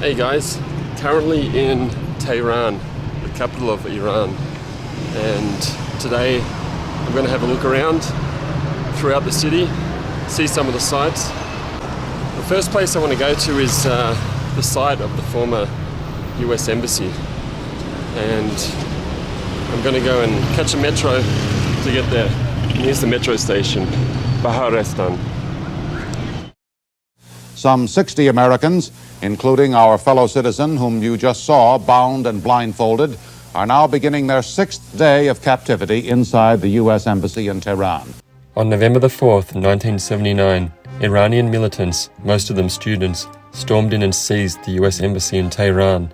Hey guys, currently in Tehran, the capital of Iran, and today I'm going to have a look around throughout the city, see some of the sights. The first place I want to go to is the site of the former U.S. Embassy, and I'm going to go and catch a metro to get there. Here's the metro station, Baharestan. Some 60 Americans, including our fellow citizen whom you just saw bound and blindfolded, are now beginning their 6th day of captivity inside the U.S. Embassy in Tehran. On November the 4th, 1979, Iranian militants, most of them students, stormed in and seized the U.S. Embassy in Tehran,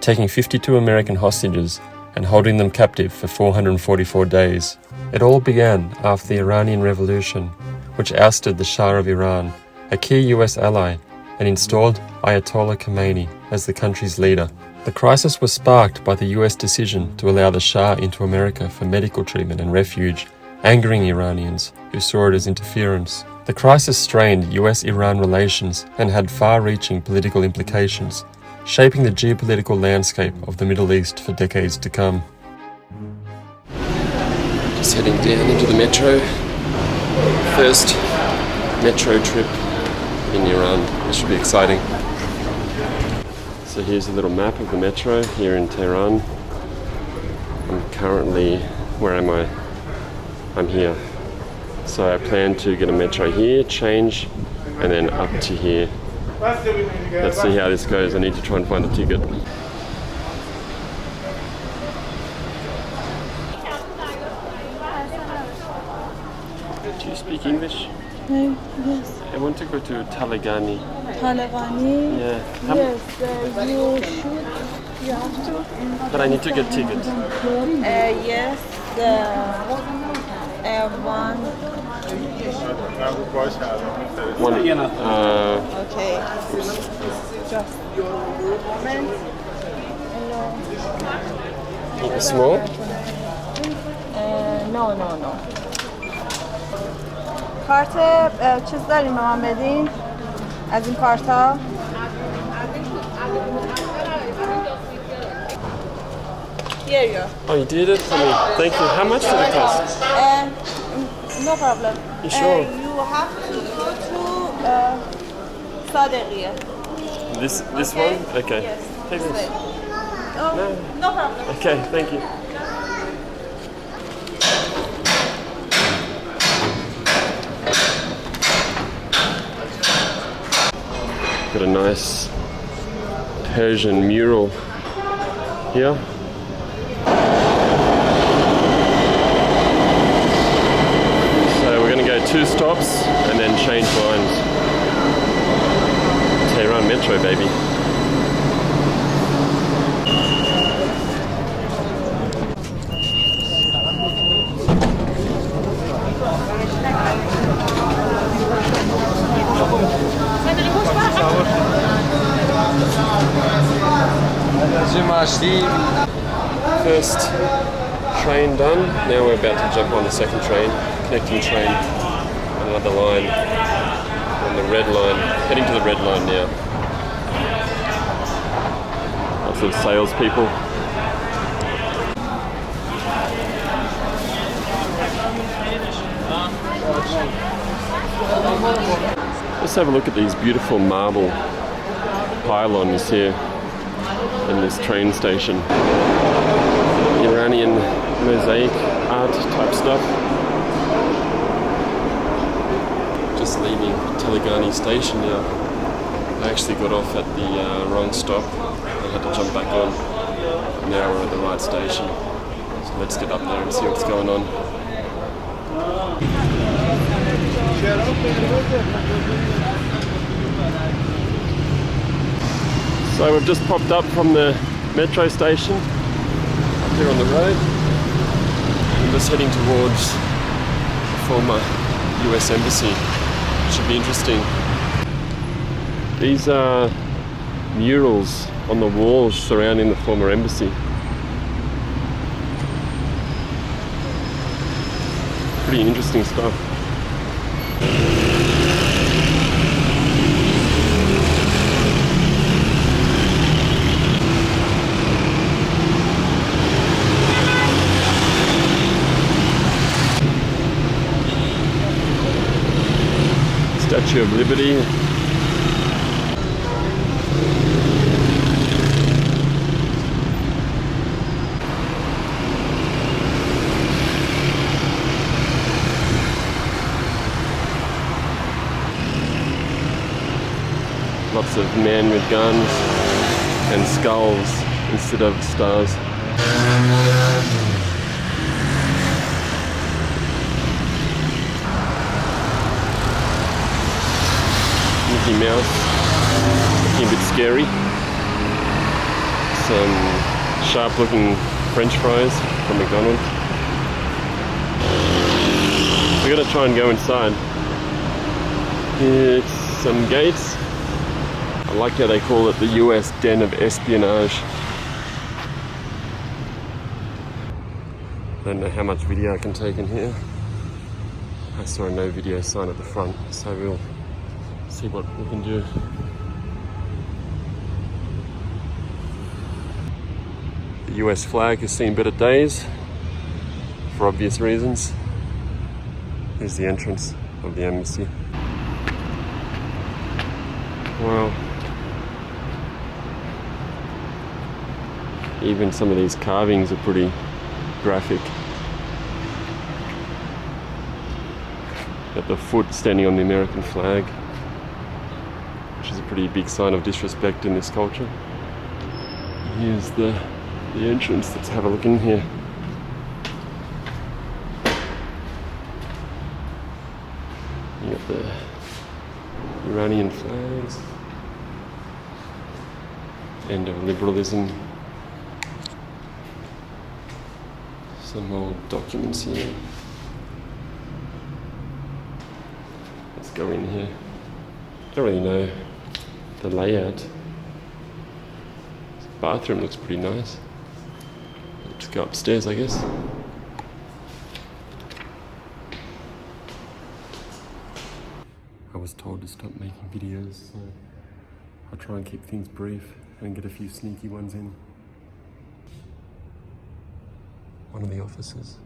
taking 52 American hostages and holding them captive for 444 days. It all began after the Iranian Revolution, which ousted the Shah of Iran, a key U.S. ally, and installed Ayatollah Khomeini as the country's leader. The crisis was sparked by the U.S. decision to allow the Shah into America for medical treatment and refuge, angering Iranians who saw it as interference. The crisis strained U.S.-Iran relations and had far-reaching political implications, shaping the geopolitical landscape of the Middle East for decades to come. Just heading down into the metro. First metro trip in Iran. This should be exciting. So here's a little map of the metro here in Tehran. I'm currently, where am I? I'm here. So I plan to get a metro here, change, and then up to here. Let's see how this goes. I need to try and find a ticket. Do you speak English? Yes. I want to go to Talegani. Talegani? Yeah. Yes, you should. You have to. But I need to get tickets. Yes, one. One. Okay. Just moment. Hello. Small? No. کارت چیز داریم به من بدین از این کارت ها Here you go. Oh, you did it for me. Thank you. How much did it cost? No problem. You sure? You have to go to Sadeqiye. This one? Okay. Yes. Take this. No problem. Okay, thank you. Got a nice Persian mural here. So we're going to go 2 stops and then change lines. Tehran Metro, baby. First train done. Now we're about to jump on the second train, connecting train on another line, on the red line, heading to the red line now. Lots of salespeople. Let's have a look at these beautiful marble pylons here in this train station. Iranian mosaic art type stuff. Just leaving Talegani station now. I actually got off at the wrong stop. I had to jump back on. Now we're at the right station. So let's get up there and see what's going on. So we've just popped up from the metro station up here on the road. I'm just heading towards the former U.S. Embassy. Should be interesting. These are murals on the walls surrounding the former embassy. Pretty interesting stuff. Statue of Liberty. Lots of men with guns and skulls instead of stars. Mickey Mouse, looking a bit scary. Some sharp-looking French fries from McDonald's. We're gonna try and go inside. It's some gates. I like how they call it the U.S. den of espionage. I don't know how much video I can take in here. I saw a no video sign at the front, so we'll see what we can do. The US flag has seen better days, for obvious reasons. Here's the entrance of the embassy. Wow. Even some of these carvings are pretty graphic. Got the foot standing on the American flag, which is a pretty big sign of disrespect in this culture. Here's the entrance. Let's have a look in here. You got the Iranian flags, end of liberalism. Some old documents here. Let's go in here. Don't really know the layout. The bathroom looks pretty nice. Let's go upstairs, I guess. I was told to stop making videos, so I'll try and keep things brief and get a few sneaky ones in. One of the officers.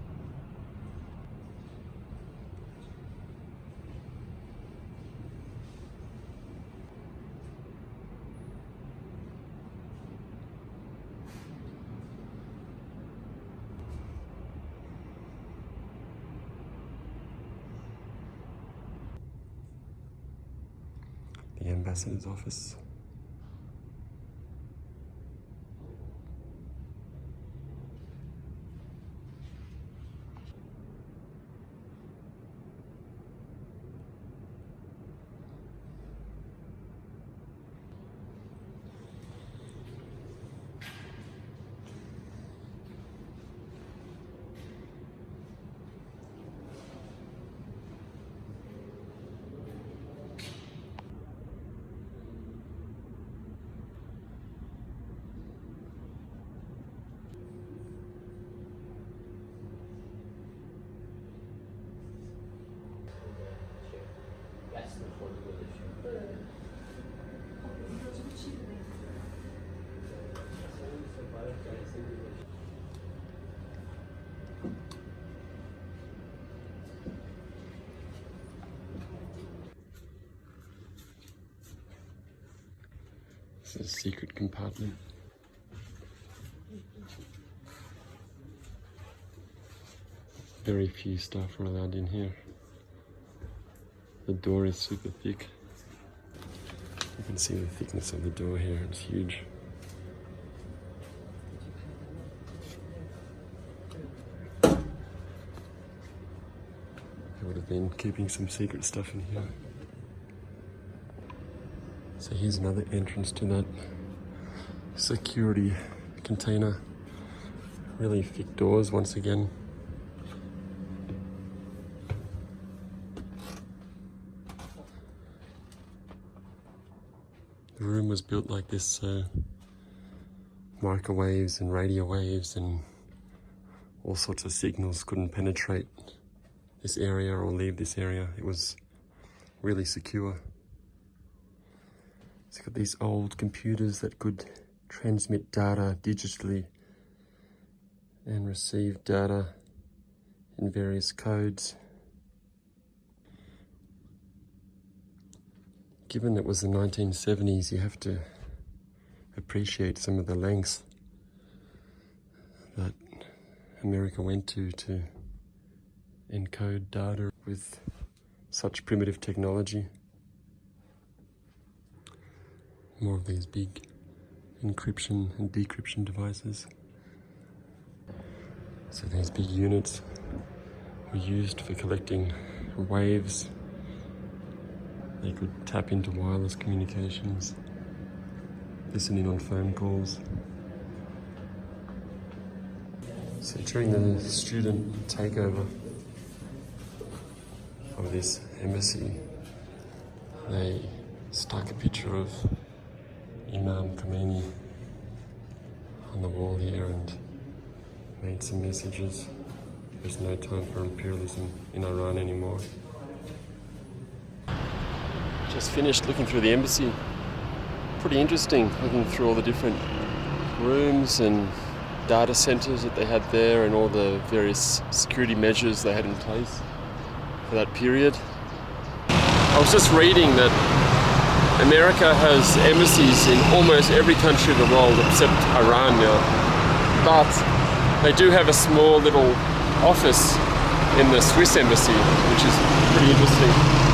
The ambassador's office. This is a secret compartment. Very few staff are allowed in here. The door is super thick. You can see the thickness of the door here, it's huge. They would have been keeping some secret stuff in here. So here's another entrance to that security container. Really thick doors once again. The room was built like this so microwaves and radio waves and all sorts of signals couldn't penetrate this area or leave this area. It was really secure. It's got these old computers that could transmit data digitally and receive data in various codes. given it was the 1970s, you have to appreciate some of the lengths that America went to encode data with such primitive technology. More of these big encryption and decryption devices. So these big units were used for collecting waves. They could tap into wireless communications, listening on phone calls. So during the student takeover of this embassy, they stuck a picture of Imam Khomeini on the wall here and made some messages. There's no time for imperialism in Iran anymore. Just finished looking through the embassy. Pretty interesting, looking through all the different rooms and data centers that they had there and all the various security measures they had in place for that period. I was just reading that America has embassies in almost every country of the world except Iran now. But they do have a small little office in the Swiss embassy, which is pretty interesting.